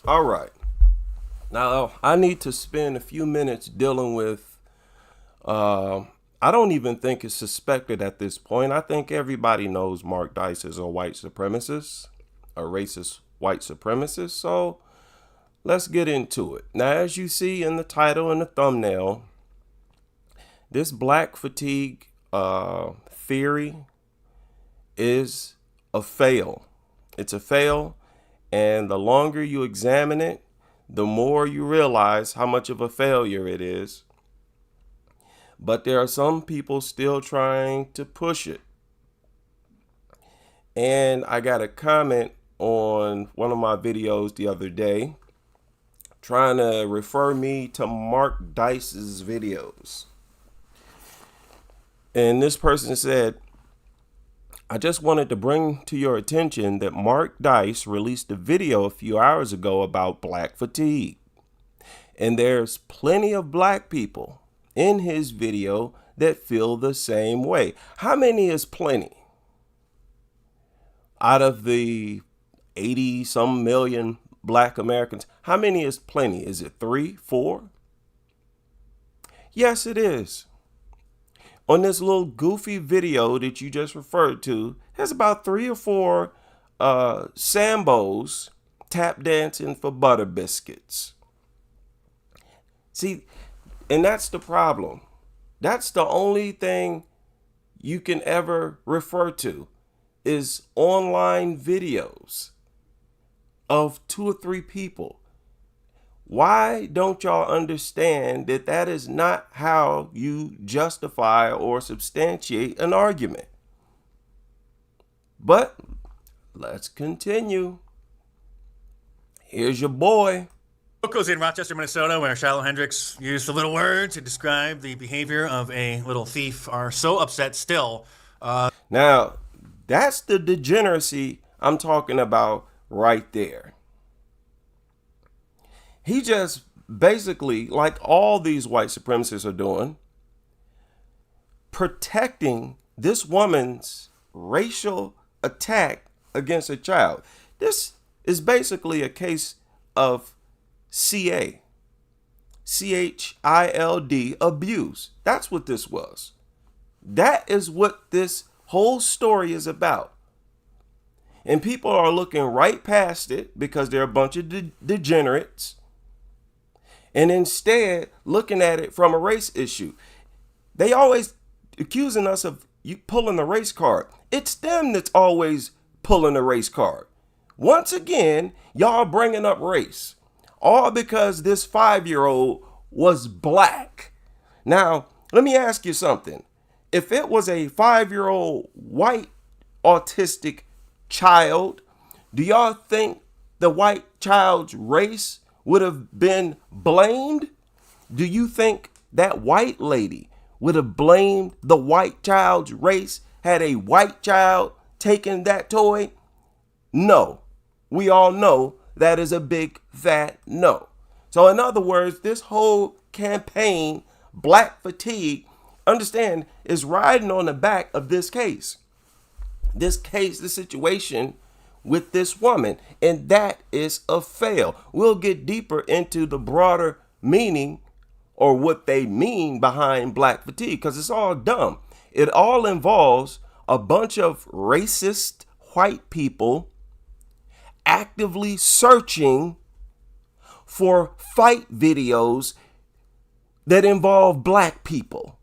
All right. Now, I need to spend a few minutes dealing with, uh, I don't even think it's suspected at this point. I think everybody knows Mark Dice is a white supremacist, a racist white supremacist. So let's get into it. Now, as you see in the title and the thumbnail, this black fatigue theory is a fail. It's a fail. And the longer you examine it, the more you realize how much of a failure it is. But there are some people still trying to push it. And I got a comment on one of my videos the other day trying to refer me to Mark Dice's videos. And this person said, I just wanted to bring to your attention that Mark Dice released a video a few hours ago about black fatigue. And there's plenty of black people in his video that feel the same way. How many is plenty? Out of the 80 some million black Americans, how many is plenty? Is it 3, 4? Yes, it is. On this little goofy video that you just referred to, there's about 3 or 4 Sambos tap dancing for butter biscuits. See, and that's the problem. That's the only thing you can ever refer to is online videos of 2 or 3 people. Why don't y'all understand that that is not how you justify or substantiate an argument? But let's continue. Here's your boy. Locals in Rochester, Minnesota, where Shiloh Hendricks used a little word to describe the behavior of a little thief, are so upset still. Now, that's the degeneracy I'm talking about right there. He just basically, like all these white supremacists are doing, protecting this woman's racial attack against a child. This is basically a case of CA, CHILD abuse. That's what this was. That is what this whole story is about. And people are looking right past it because they're a bunch of degenerates, and instead looking at it from a race issue. They always accusing us of you pulling the race card. It's them that's always pulling the race card. Once again, y'all bringing up race, all because this 5-year-old was black. Now, let me ask you something. If it was a 5-year-old white autistic child, do y'all think the white child's race would have been blamed? Do you think that white lady would have blamed the white child's race had a white child taken that toy? No. We all know that is a big fat no. So in other words, this whole campaign, Black Fatigue, understand, is riding on the back of this case. This case, the situation with this woman, and that is a fail. We'll get deeper into the broader meaning or what they mean behind black fatigue, because it's all dumb. It all involves a bunch of racist white people actively searching for fight videos that involve black people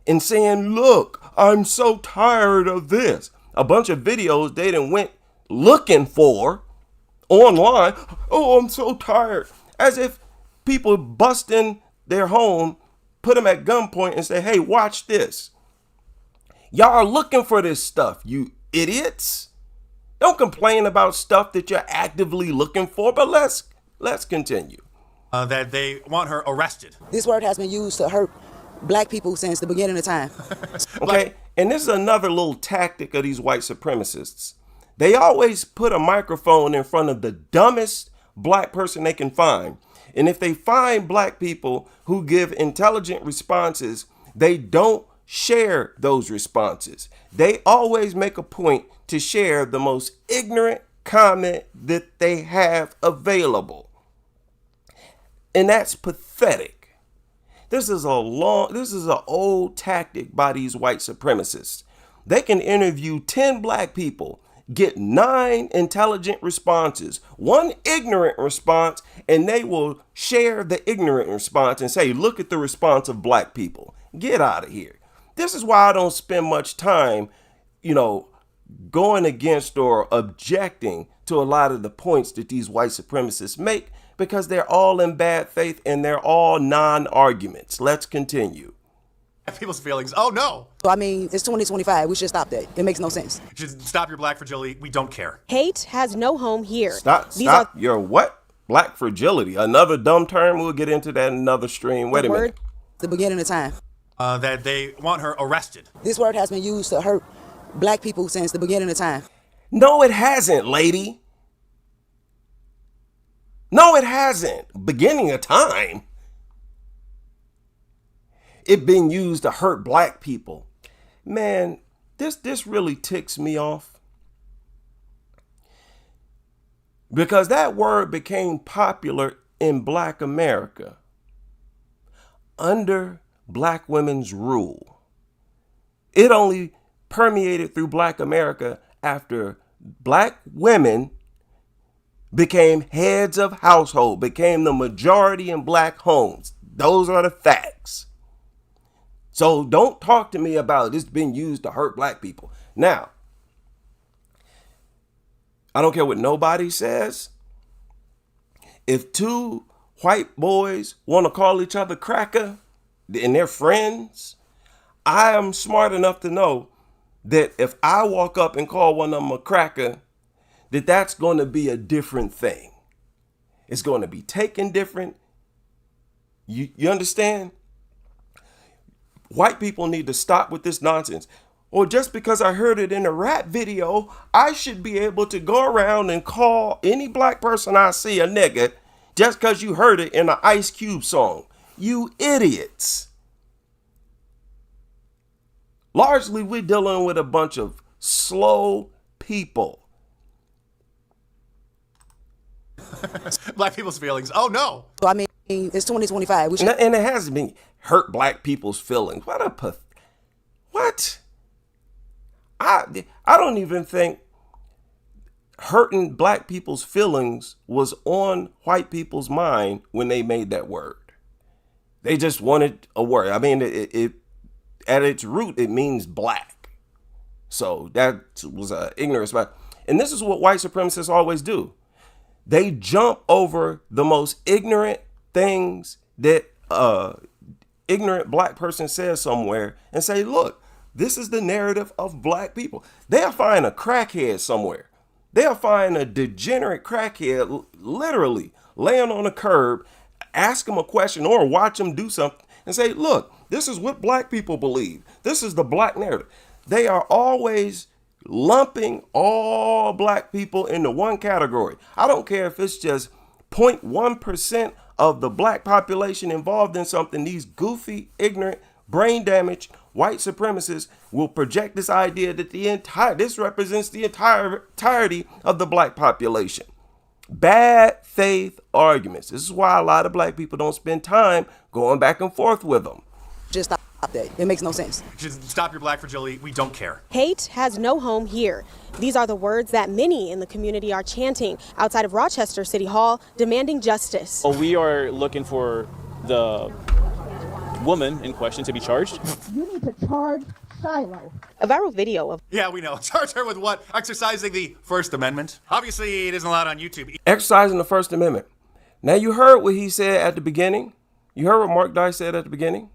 and saying, look, I'm so tired of this. A bunch of videos they done went looking for online. Oh, I'm so tired. As if people bust in their home, put them at gunpoint and say, hey, watch this. Y'all are looking for this stuff, you idiots. Don't complain about stuff that you're actively looking for, but let's continue. That they want her arrested. This word has been used to hurt black people since the beginning of time. Okay, and this is another little tactic of these white supremacists. They always put a microphone in front of the dumbest black person they can find. And if they find black people who give intelligent responses, they don't share those responses. They always make a point to share the most ignorant comment that they have available. And that's pathetic. This is an old tactic by these white supremacists. They can interview 10 black people, get 9 intelligent responses, 1 ignorant response, and they will share the ignorant response and say, look at the response of black people. Get out of here. This is why I don't spend much time, going against or objecting to a lot of the points that these white supremacists make, because they're all in bad faith and they're all non-arguments. Let's continue. People's feelings. Oh, no. So, I mean, it's 2025. We should stop that. It makes no sense. You should stop your black fragility. We don't care. Hate has no home here. Stop your what? Black fragility. Another dumb term. We'll get into that in another stream. Wait a minute. The beginning of time. That they want her arrested. This word has been used to hurt black people since the beginning of time. No, it hasn't, lady. No, it hasn't. Beginning of time. It been used to hurt black people. Man, this really ticks me off. Because that word became popular in black America under black women's rule. It only permeated through black America after black women became heads of household, became the majority in black homes. Those are the facts. So don't talk to me about this being used to hurt black people. Now, I don't care what nobody says. If 2 white boys want to call each other cracker and they're friends, I am smart enough to know that if I walk up and call one of them a cracker, that's going to be a different thing. It's going to be taken different. You understand? White people need to stop with this nonsense. Or just because I heard it in a rap video, I should be able to go around and call any black person I see a nigga just because you heard it in an Ice Cube song. You idiots. Largely, we're dealing with a bunch of slow people. Black people's feelings. Oh, no. So, I mean, it's 2025. We should. And it hasn't been hurt black people's feelings. What? I don't even think hurting black people's feelings was on white people's mind when they made that word. They just wanted a word. I mean, it at its root, it means black. So that was ignorance. And this is what white supremacists always do. They jump over the most ignorant things that ignorant black person says somewhere and say, look, this is the narrative of black people. They'll find a crackhead somewhere. They'll find a degenerate crackhead literally laying on a curb, ask him a question or watch him do something and say, look, this is what black people believe. This is the black narrative. They are always lumping all black people into one category. I don't care if it's just 0.1% of the black population involved in something. These goofy, ignorant, brain damaged white supremacists will project this idea that this represents the entirety of the black population. Bad faith arguments. This is why a lot of black people don't spend time going back and forth with them. Just stop that. It makes no sense. You should stop your black fragility. We don't care. Hate has no home here. These are the words that many in the community are chanting outside of Rochester City Hall, demanding justice. Well, we are looking for the woman in question to be charged. You need to charge Shiloh. A viral video of Yeah, we know. Charge her with what? Exercising the First Amendment. Obviously, it isn't allowed on YouTube. Exercising the First Amendment. Now, you heard what he said at the beginning. You heard what Mark Dice said at the beginning.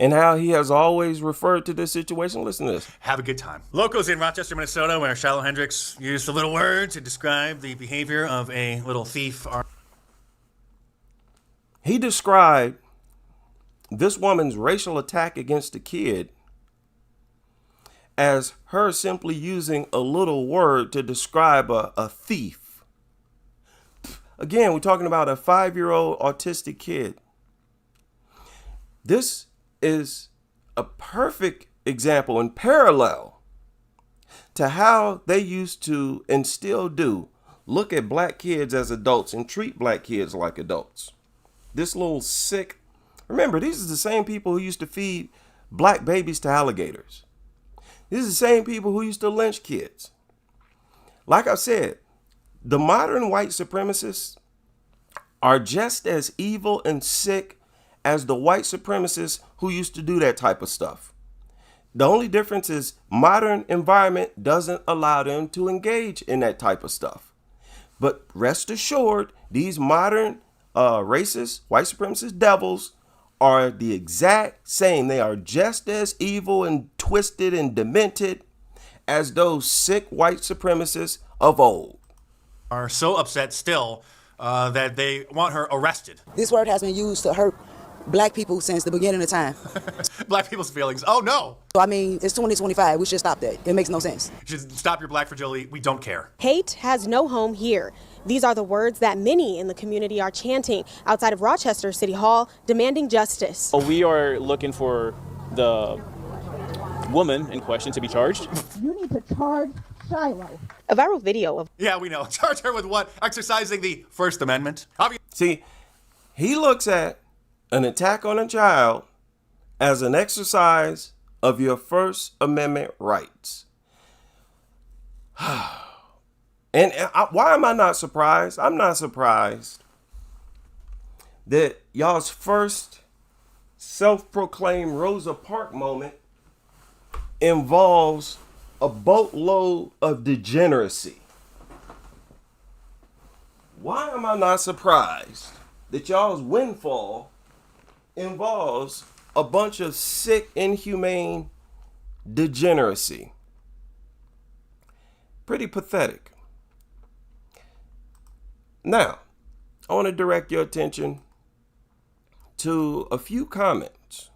And how he has always referred to this situation. Listen to this. Have a good time. Locals in Rochester, Minnesota, where Shiloh Hendrix used a little word to describe the behavior of a little thief. He described this woman's racial attack against the kid as her simply using a little word to describe a thief. Again, we're talking about a 5-year-old autistic kid. This is a perfect example and parallel to how they used to and still do look at black kids as adults and treat black kids like adults. This little sick, remember, these are the same people who used to feed black babies to alligators. These are the same people who used to lynch kids. Like I said, the modern white supremacists are just as evil and sick as the white supremacists who used to do that type of stuff. The only difference is modern environment doesn't allow them to engage in that type of stuff. But rest assured, these modern racist, white supremacist devils are the exact same. They are just as evil and twisted and demented as those sick white supremacists of old. Are so upset still that they want her arrested. This word has been used to hurt black people since the beginning of time. Black people's feelings. Oh no! So I mean, it's 2025. We should stop that. It makes no sense. You should stop your black fragility. We don't care. Hate has no home here. These are the words that many in the community are chanting outside of Rochester City Hall, demanding justice. We are looking for the woman in question to be charged. You need to charge Shiloh. A viral video of Yeah, we know. Charge her with what? Exercising the First Amendment. See, he looks at an attack on a child as an exercise of your First Amendment rights. And why am I not surprised? I'm not surprised that y'all's first self-proclaimed Rosa Parks moment involves a boatload of degeneracy. Why am I not surprised that y'all's windfall involves a bunch of sick, inhumane degeneracy? Pretty pathetic. Now, I want to direct your attention to a few comments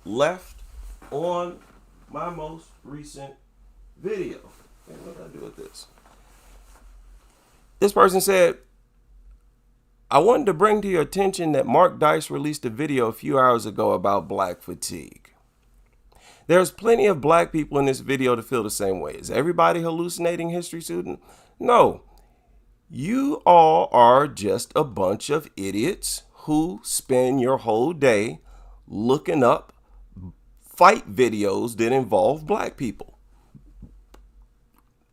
left on my most recent video. And what did I do with this? This person said, I wanted to bring to your attention that Mark Dice released a video a few hours ago about black fatigue. There's plenty of black people in this video to feel the same way. Is everybody hallucinating, history student? No. You all are just a bunch of idiots who spend your whole day looking up fight videos that involve black people.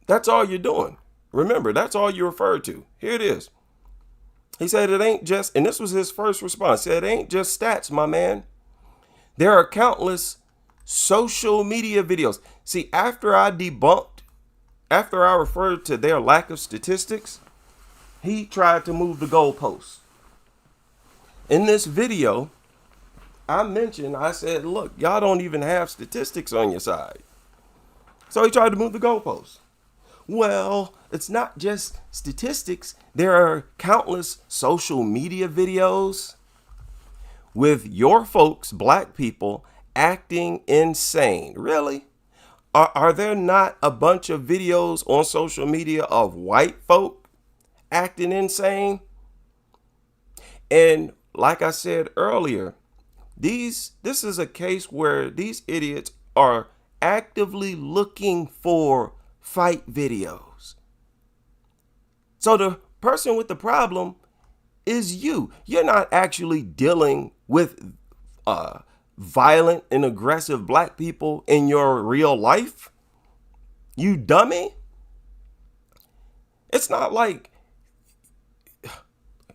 That's all you're doing. Remember, that's all you refer to. Here it is. He said it ain't just, and this was his first response, he said it ain't just stats, my man. There are countless social media videos. See, after I referred to their lack of statistics, he tried to move the goalposts. In this video, I said, look, y'all don't even have statistics on your side. So he tried to move the goalposts. Well, it's not just statistics. There are countless social media videos with your folks, black people, acting insane. Really? Are there not a bunch of videos on social media of white folk acting insane? And like I said earlier, this is a case where these idiots are actively looking for fight videos. So the person with the problem is you. You're not actually dealing with violent and aggressive black people in your real life. You dummy. It's not like,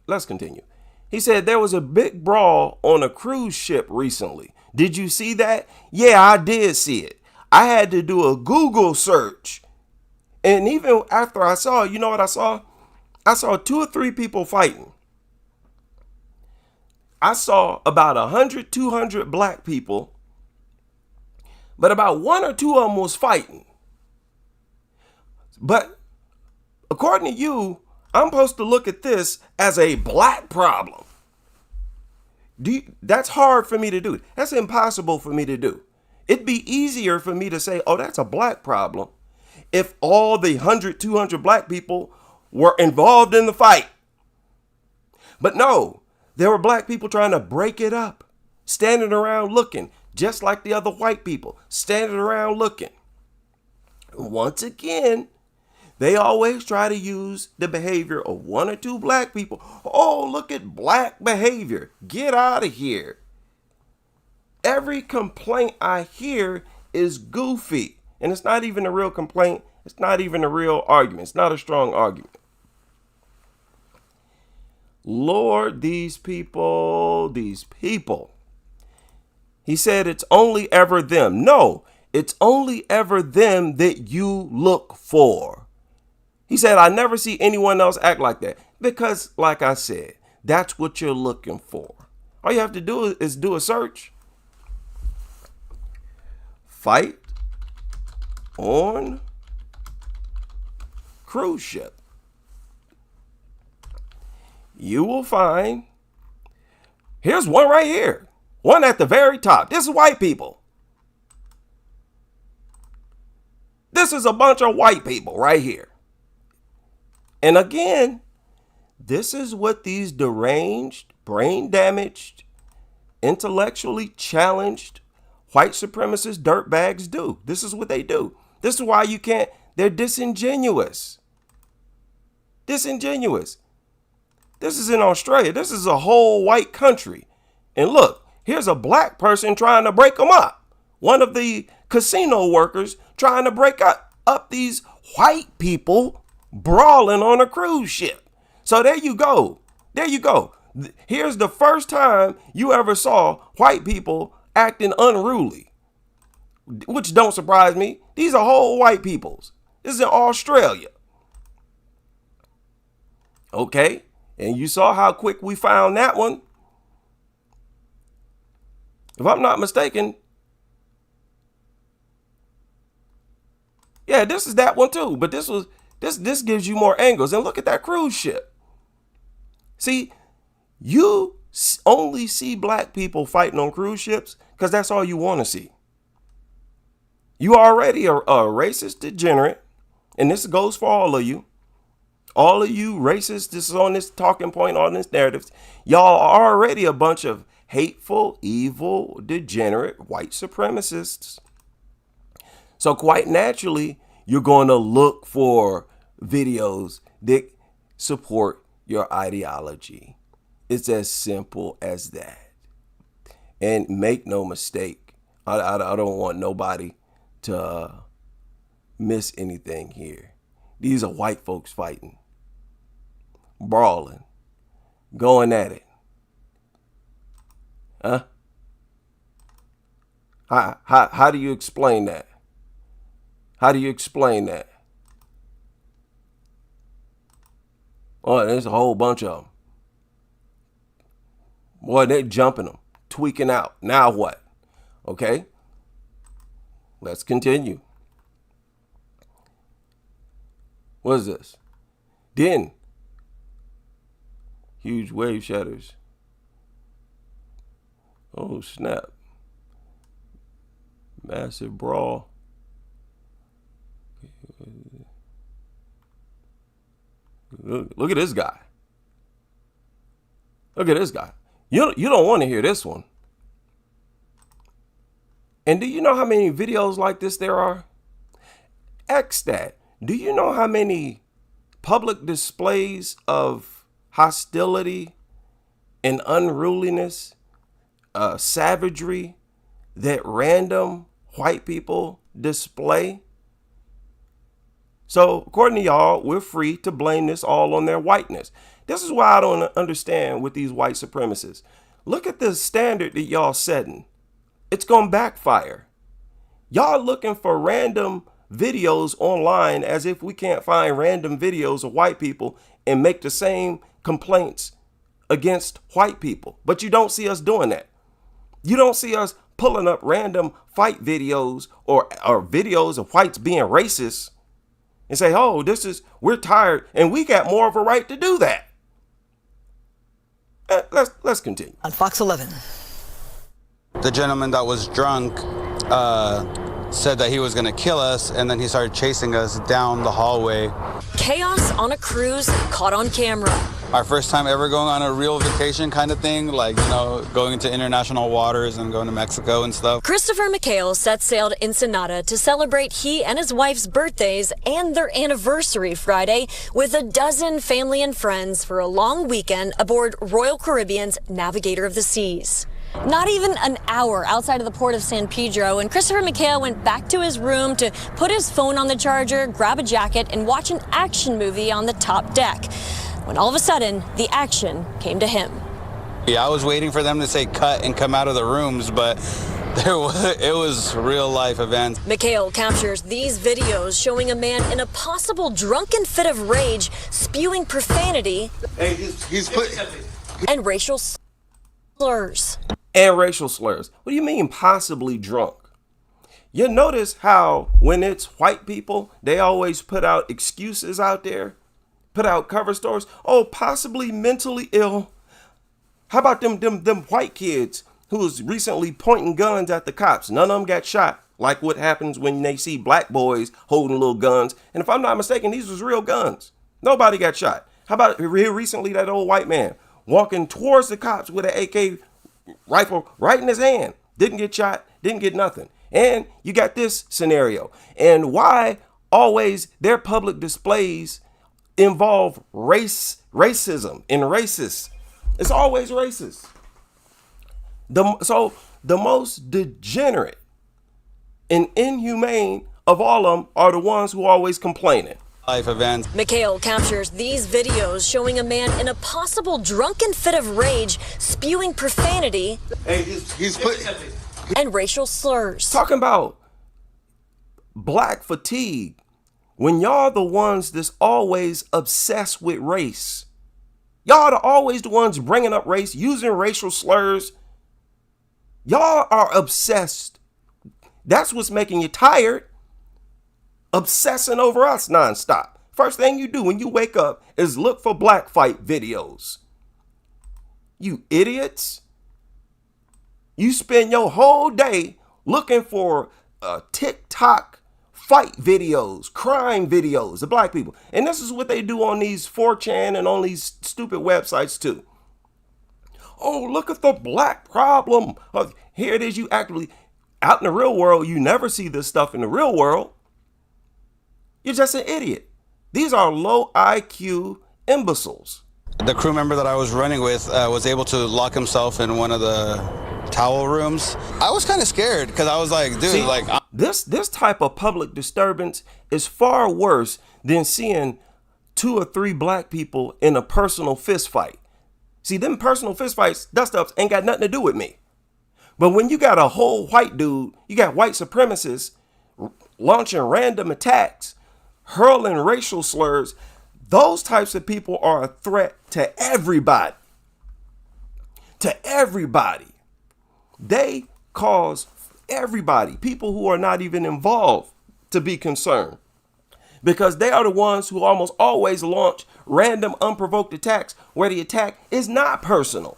let's continue. He said there was a big brawl on a cruise ship recently. Did you see that? Yeah, I did see it. I had to do a Google search. And even after I saw it, you know what I saw? I saw 2 or 3 people fighting. I saw about 100, 200 black people, but about 1 or 2 of them was fighting. But according to you, I'm supposed to look at this as a black problem. That's hard for me to do. That's impossible for me to do. It'd be easier for me to say, oh, that's a black problem, if all the 100, 200 black people were involved in the fight. But no, there were black people trying to break it up, standing around looking, just like the other white people, standing around looking. Once again, They always try to use the behavior of one or two black people. Oh, look at black behavior. Get out of here. Every complaint I hear is goofy. And it's not even a real complaint. It's not even a real argument. It's not a strong argument. Lord, these people. He said it's only ever them. No, it's only ever them that you look for. He said, I never see anyone else act like that. Because, like I said, that's what you're looking for. All you have to do is do a search. Fight on cruise ship. You will find, here's one right here. One at the very top. This is white people. This is a bunch of white people right here. And again, this is what these deranged, brain damaged, intellectually challenged white supremacist dirtbags do. This is what they do. This is why you can't, they're disingenuous. Disingenuous. This is in Australia. This is a whole white country. And look, here's a black person trying to break them up. One of the casino workers trying to break up these white people brawling on a cruise ship. So there you go. There you go. Here's the first time you ever saw white people acting unruly, which don't surprise me. These are whole white peoples. This is in Australia. Okay. And you saw how quick we found that one. If I'm not mistaken. Yeah, this is that one too. But this gives you more angles. And look at that cruise ship. See, you only see black people fighting on cruise ships because that's all you want to see. You already are a racist degenerate. And this goes for all of you. All of you racists, this is on this talking point, on this narrative. Y'all are already a bunch of hateful, evil, degenerate white supremacists. So quite naturally, you're going to look for videos that support your ideology. It's as simple as that. And make no mistake, I don't want nobody to miss anything here. These are white folks fighting, brawling, going at it. Huh? How do you explain that? How do you explain that? Oh, there's a whole bunch of them. Boy, they're jumping them, tweaking out. Now what? Okay, let's continue. What is this? Then, huge wave shatters. Oh, snap. Massive brawl. Look at this guy. Look at this guy. You don't want to hear this one. And do you know how many videos like this there are? X that. Do you know how many public displays of hostility and unruliness, savagery that random white people display? So according to y'all, we're free to blame this all on their whiteness. This is why I don't understand with these white supremacists. Look at the standard that y'all setting. It's going to backfire. Y'all looking for random videos online as if we can't find random videos of white people and make the same complaints against white people. But you don't see us doing that. You don't see us pulling up random fight videos or videos of whites being racist and say, oh, we're tired and we got more of a right to do that. Let's continue. On Fox 11. The gentleman that was drunk said that he was going to kill us, and then he started chasing us down the hallway. Chaos on a cruise caught on camera. our first time ever going on a real vacation kind of thing, like, you know, going into international waters and going to Mexico and stuff. Christopher McHale set sail to Ensenada to celebrate he and his wife's birthdays and their anniversary Friday with a dozen family and friends for a long weekend aboard Royal Caribbean's Navigator of the Seas. Not even an hour outside of the port of San Pedro, and Christopher McHale went back to his room to put his phone on the charger, grab a jacket, and watch an action movie on the top deck. When all of a sudden, the action came to him. Yeah, I was waiting for them to say cut and come out of the rooms, but it was real life event. McHale captures these videos showing a man in a possible drunken fit of rage spewing profanity and racial slurs. And racial slurs. What do you mean possibly drunk? You notice how when it's white people, they always put out excuses out there, put out cover stories. Oh, possibly mentally ill. How about them white kids who was recently pointing guns at the cops? None of them got shot, like what happens when they see black boys holding little guns. And if I'm not mistaken, these was real guns. Nobody got shot. How about here recently that old white man walking towards the cops with an AK rifle right in his hand? Didn't get shot, didn't get nothing. And you got this scenario. And why always their public displays involve racism and racists? It's always racist. So the most degenerate and inhumane of all of them are the ones who are always complaining. Life events. McHale captures these videos showing a man in a possible drunken fit of rage spewing profanity and racial slurs. Talking about black fatigue when y'all the ones that's always obsessed with race. Y'all are always the ones bringing up race, using racial slurs. Y'all are obsessed. That's what's making you tired. Obsessing over us nonstop. First thing you do when you wake up is look for black fight videos. You idiots. You spend your whole day looking for TikTok fight videos, crime videos of black people. And this is what they do on these 4chan and on these stupid websites too. Oh, look at the black problem. Here it is. You actively, out in the real world, you never see this stuff in the real world. You're just an idiot. These are low IQ imbeciles. The crew member that I was running with was able to lock himself in one of the towel rooms. I was kind of scared because I was like, dude, see, this type of public disturbance is far worse than seeing 2 or 3 black people in a personal fist fight. See, them personal fist fights, that stuff ain't got nothing to do with me. But when you got a whole white dude, you got white supremacists launching random attacks, hurling racial slurs, those types of people are a threat to everybody. To everybody. They cause everybody, people who are not even involved, to be concerned. Because they are the ones who almost always launch random unprovoked attacks where the attack is not personal.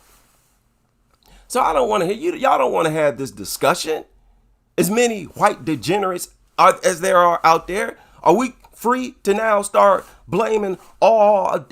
So I don't want to hear you. Y'all don't want to have this discussion. As many white degenerates as there are out there, are we free to now start blaming all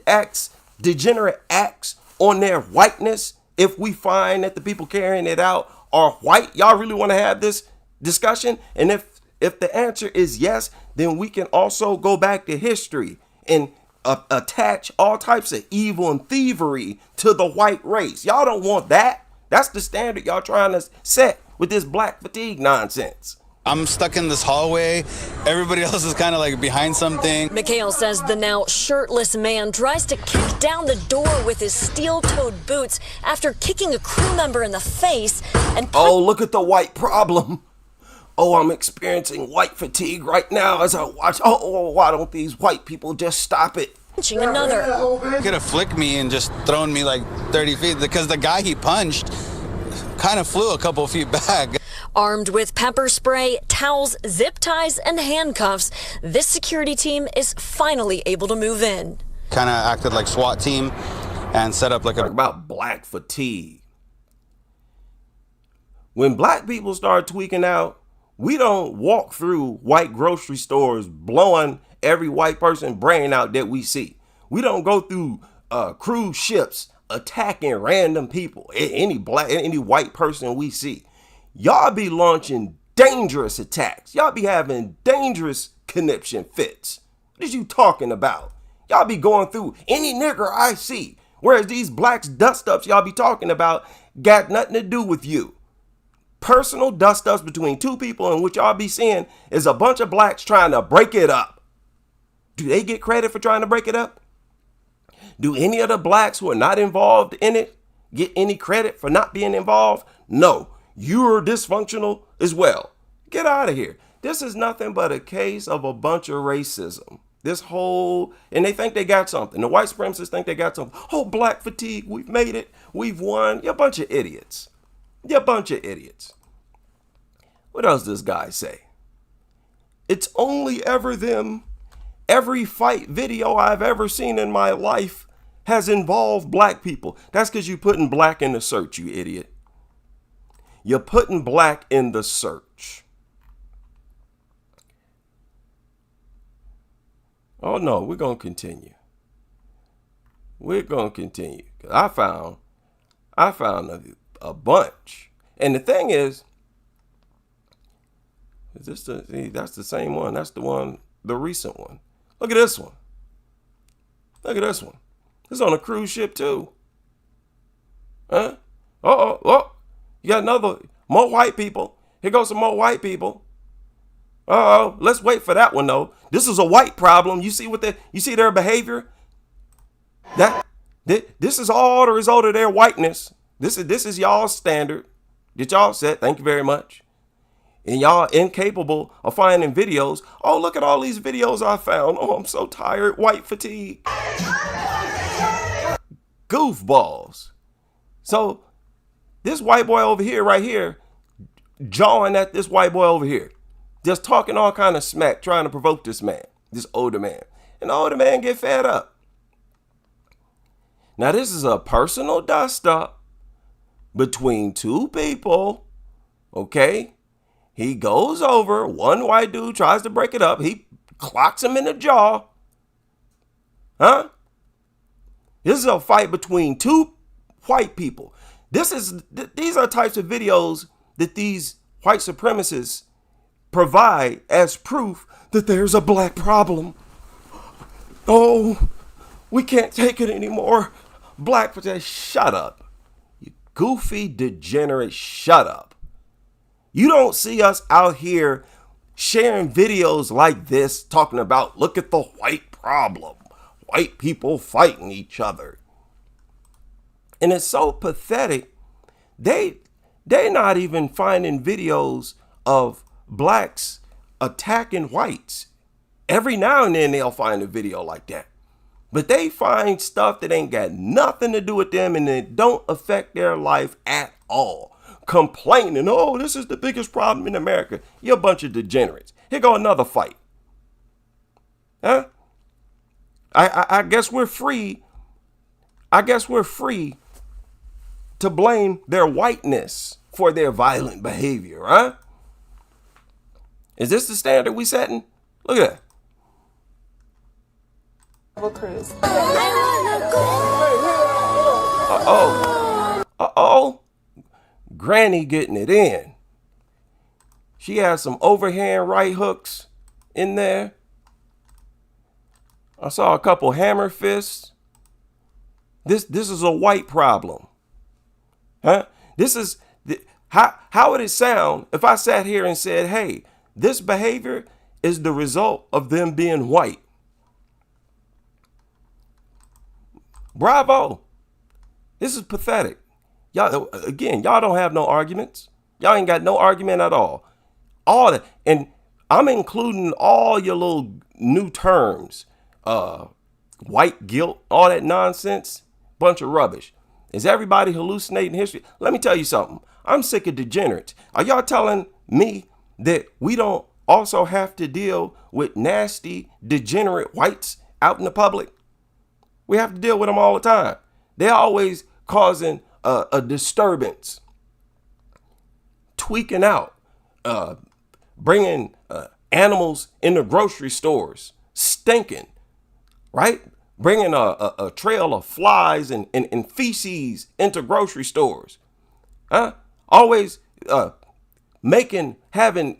degenerate acts on their whiteness if we find that the people carrying it out are white? Y'all really want to have this discussion? And if the answer is yes, then we can also go back to history and attach all types of evil and thievery to the white race. Y'all don't want that. That's the standard y'all trying to set with this black fatigue nonsense. I'm stuck in this hallway. Everybody else is kind of like behind something. McHale says the now shirtless man tries to kick down the door with his steel-toed boots after kicking a crew member in the face and... Oh, look at the white problem. Oh, I'm experiencing white fatigue right now as I watch. Oh, why don't these white people just stop it? Punching another. He could have flicked me and just thrown me like 30 feet because the guy he punched kind of flew a couple feet back. Armed with pepper spray, towels, zip ties, and handcuffs, this security team is finally able to move in. Kind of acted like SWAT team and set up like Talk about black fatigue. When black people start tweaking out, we don't walk through white grocery stores blowing every white person brain out that we see. We don't go through cruise ships attacking random people, any white person we see. Y'all be launching dangerous attacks. Y'all be having dangerous conniption fits. What is you talking about? Y'all be going through any nigger I see. Whereas these blacks dust-ups y'all be talking about got nothing to do with you. Personal dust-ups between two people, and what y'all be seeing is a bunch of blacks trying to break it up. Do they get credit for trying to break it up? Do any of the blacks who are not involved in it get any credit for not being involved? No, you're dysfunctional as well. Get out of here. This is nothing but a case of a bunch of racism. And they think they got something. The white supremacists think they got something. Oh, black fatigue, we've made it. We've won. You're a bunch of idiots. You're a bunch of idiots. What else does this guy say? It's only ever them. Every fight video I've ever seen in my life has involved black people. That's because you're putting black in the search, you idiot. You're putting black in the search. Oh no, we're going to continue. We're going to continue. I found a bunch. And the thing is this that's the same one. That's the one, the recent one. Look at this one. Look at this one. This is on a cruise ship too. Huh? Oh. You got more white people. Here goes some more white people. Let's wait for that one though. This is a white problem. You see their behavior? This is all the result of their whiteness. This is y'all's standard that y'all set. Thank you very much. And y'all incapable of finding videos. Oh, look at all these videos I found. Oh, I'm so tired. White fatigue. Goofballs. So this white boy over here, right here, jawing at this white boy over here. Just talking all kind of smack, trying to provoke this man, this older man. And the older man get fed up. Now, this is a personal dust-up between two people, okay? He goes over, one white dude tries to break it up. He clocks him in the jaw. Huh? This is a fight between two white people. These are types of videos that these white supremacists provide as proof that there's a black problem. Oh, we can't take it anymore. Black, shut up. You goofy degenerate, shut up. You don't see us out here sharing videos like this talking about, look at the white problem. White people fighting each other. And it's so pathetic. They're not even finding videos of blacks attacking whites. Every now and then they'll find a video like that. But they find stuff that ain't got nothing to do with them and it don't affect their life at all. Complaining, oh, this is the biggest problem in America. You're a bunch of degenerates. Here go another fight. Huh? I guess we're free. I guess we're free to blame their whiteness for their violent behavior, huh? Is this the standard we setting? Look at that. Cruise. Uh-oh. Granny getting it in. She has some overhand right hooks in there. I saw a couple hammer fists. This is a white problem. Huh? How would it sound if I sat here and said, hey, this behavior is the result of them being white? Bravo. This is pathetic. Y'all don't have no arguments. Y'all ain't got no argument at all. All that, and I'm including all your little new terms. White guilt, all that nonsense, bunch of rubbish. Is everybody hallucinating history? Let me tell you something. I'm sick of degenerates. Are y'all telling me that we don't also have to deal with nasty, degenerate whites out in the public? We have to deal with them all the time. They're always causing a disturbance, tweaking out, bringing animals in the grocery stores, stinking, right? bringing a trail of flies and feces into grocery stores. Always having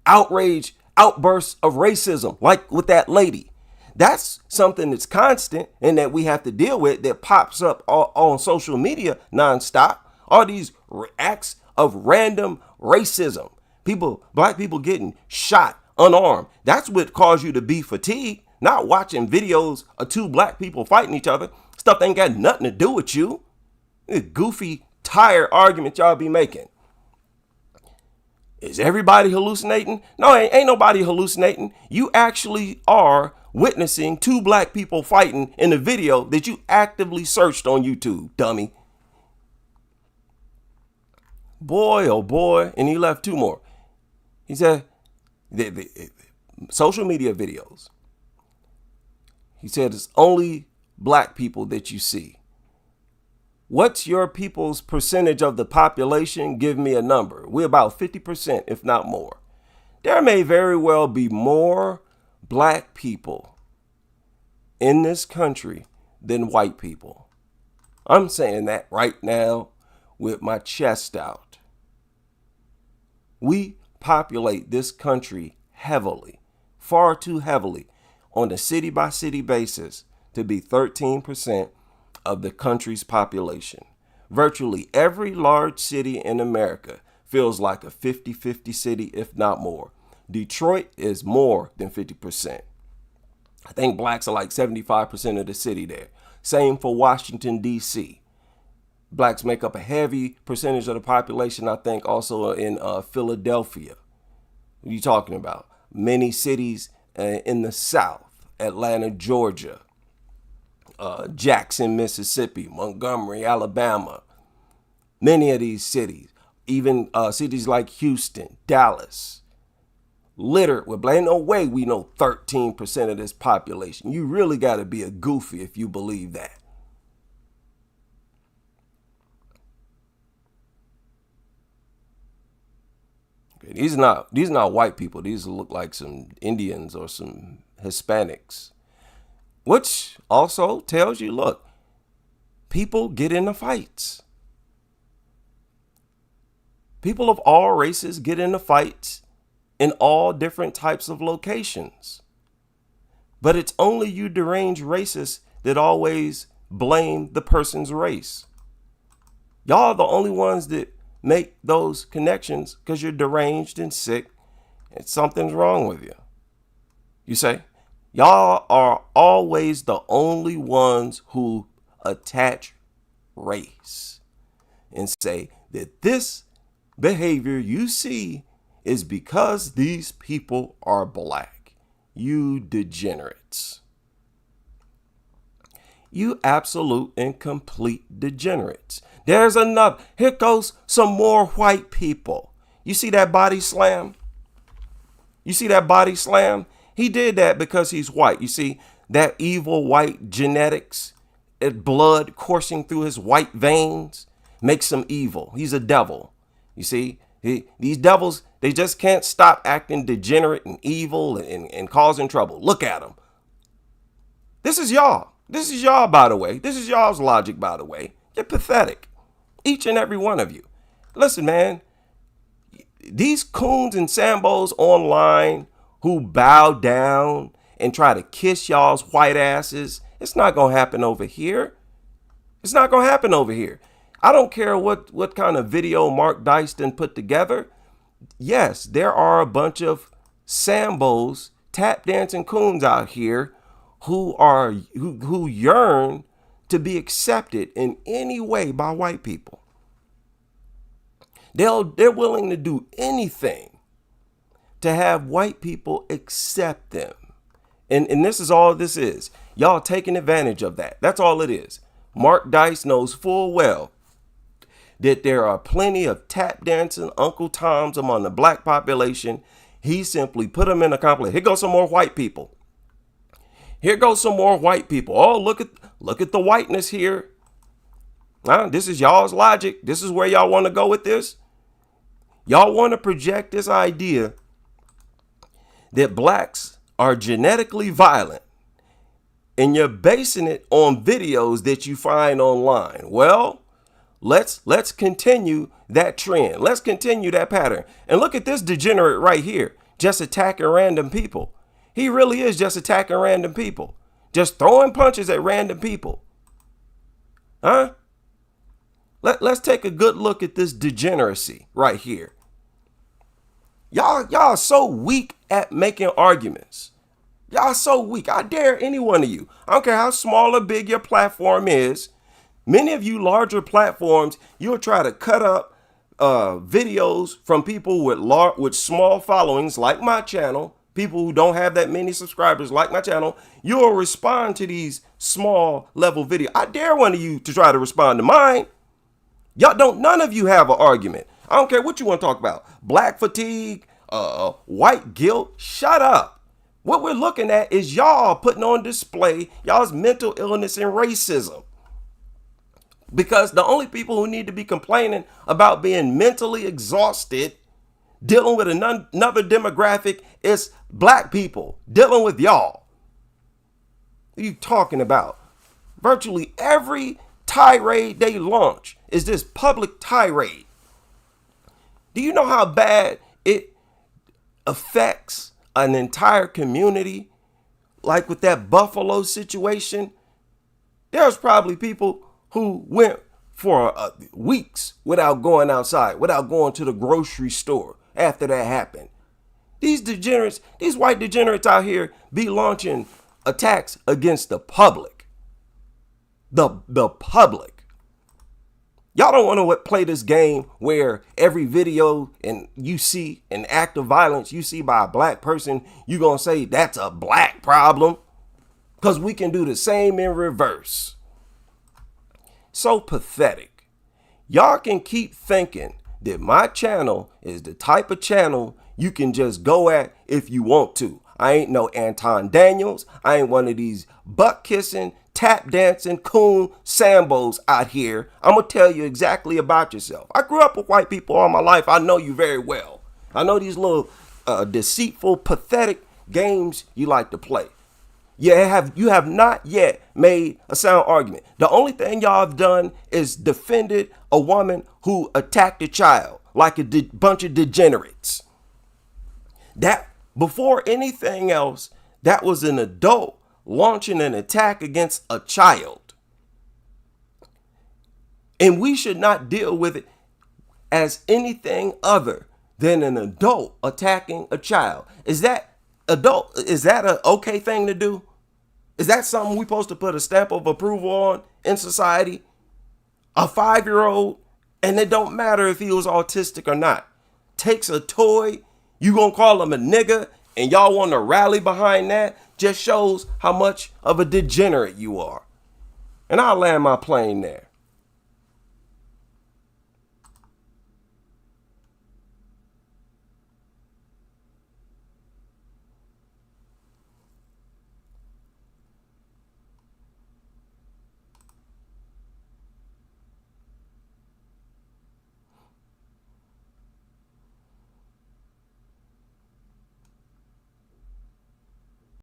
outrage outbursts of racism, like with that lady. That's something that's constant and that we have to deal with, that pops up on social media nonstop. All these acts of random racism. Black people getting shot unarmed. That's what caused you to be fatigued, not watching videos of two black people fighting each other. Stuff ain't got nothing to do with you. This goofy, tired argument y'all be making. Is everybody hallucinating? No, ain't nobody hallucinating. You actually are witnessing two black people fighting in a video that you actively searched on YouTube, dummy. Boy, oh boy. And he left two more. He said, the social media videos. He said it's only black people that you see. What's your people's percentage of the population? Give me a number. We're about 50%, if not more. There may very well be more black people in this country than white people. I'm saying that right now with my chest out. We populate this country heavily, far too heavily, on a city by city basis to be 13% of the country's population. Virtually every large city in America feels like a 50-50 city, if not more. Detroit is more than 50%. I think blacks are like 75% of the city there. Same for Washington, D.C. Blacks make up a heavy percentage of the population, I think, also in Philadelphia. What are you talking about? Many cities in the South, Atlanta, Georgia, Jackson, Mississippi, Montgomery, Alabama. Many of these cities, even cities like Houston, Dallas, littered with black. Ain't no way we know 13% of this population. You really got to be a goofy if you believe that. Okay, these are not white people. These look like some Indians or some Hispanics. Which also tells you, look, people get into fights. People of all races get into fights in all different types of locations. But it's only you deranged racists that always blame the person's race. Y'all are the only ones that make those connections because you're deranged and sick and something's wrong with you. You say? Y'all are always the only ones who attach race and say that this behavior you see is because these people are black. You degenerates. You absolute and complete degenerates. There's another. Here goes some more white people. You see that body slam? You see that body slam? He did that because he's white. You see that evil white genetics, blood coursing through his white veins makes him evil. He's a devil. You see, these devils, they just can't stop acting degenerate and evil and causing trouble. Look at them. This is y'all. This is y'all, by the way. This is y'all's logic, by the way. You're pathetic. Each and every one of you. Listen, man, these coons and sambos online who bow down and try to kiss y'all's white asses, it's not going to happen over here. It's not going to happen over here. I don't care what kind of video Mark Dyston put together. Yes, there are a bunch of sambos, tap dancing coons out here who yearn to be accepted in any way by white people. They're willing to do anything to have white people accept them. And this is all this is. Y'all taking advantage of that. That's all it is. Mark Dice knows full well that there are plenty of tap dancing Uncle Toms among the black population. He simply put them in a complex. Here goes some more white people. Here goes some more white people. Oh, look at the whiteness here. This is y'all's logic. This is where y'all want to go with this. Y'all want to project this idea that blacks are genetically violent and you're basing it on videos that you find online. Well, let's continue that trend. Let's continue that pattern. And look at this degenerate right here, just attacking random people. He really is just attacking random people, just throwing punches at random people. Huh? Let's take a good look at this degeneracy right here. Y'all are so weak at making arguments. Y'all are so weak. I dare any one of you. I don't care how small or big your platform is. Many of you larger platforms, you'll try to cut up videos from people with small followings like my channel, people who don't have that many subscribers like my channel. You'll respond to these small level videos. I dare one of you to try to respond to mine. None of you have an argument. I don't care what you want to talk about. Black fatigue, white guilt. Shut up. What we're looking at is y'all putting on display y'all's mental illness and racism. Because the only people who need to be complaining about being mentally exhausted, dealing with another demographic, is black people dealing with y'all. What are you talking about? Virtually every tirade they launch is this public tirade. Do you know how bad it affects an entire community? Like with that Buffalo situation, there's probably people who went for weeks without going outside, without going to the grocery store after that happened. These degenerates, these white degenerates out here be launching attacks against the public. The public. Y'all don't want to play this game where every video and you see an act of violence you see by a black person, you're going to say that's a black problem, because we can do the same in reverse. So pathetic. Y'all can keep thinking that my channel is the type of channel you can just go at if you want to. I ain't no Anton Daniels. I ain't one of these butt kissing, tap dancing coon Sambos out here. I'm going to tell you exactly about yourself. I grew up with white people all my life. I know you very well. I know these little deceitful, pathetic games you like to play. You have not yet made a sound argument. The only thing y'all have done is defended a woman who attacked a child like a bunch of degenerates. That, before anything else, that was an adult launching an attack against a child. And we should not deal with it as anything other than an adult attacking a child. Is that an okay thing to do? Is that something we're supposed to put a stamp of approval on in society? A 5-year-old, and it don't matter if he was autistic or not, takes a toy, you gonna call him a nigga, and y'all want to rally behind that? Just shows how much of a degenerate you are. And I'll land my plane there.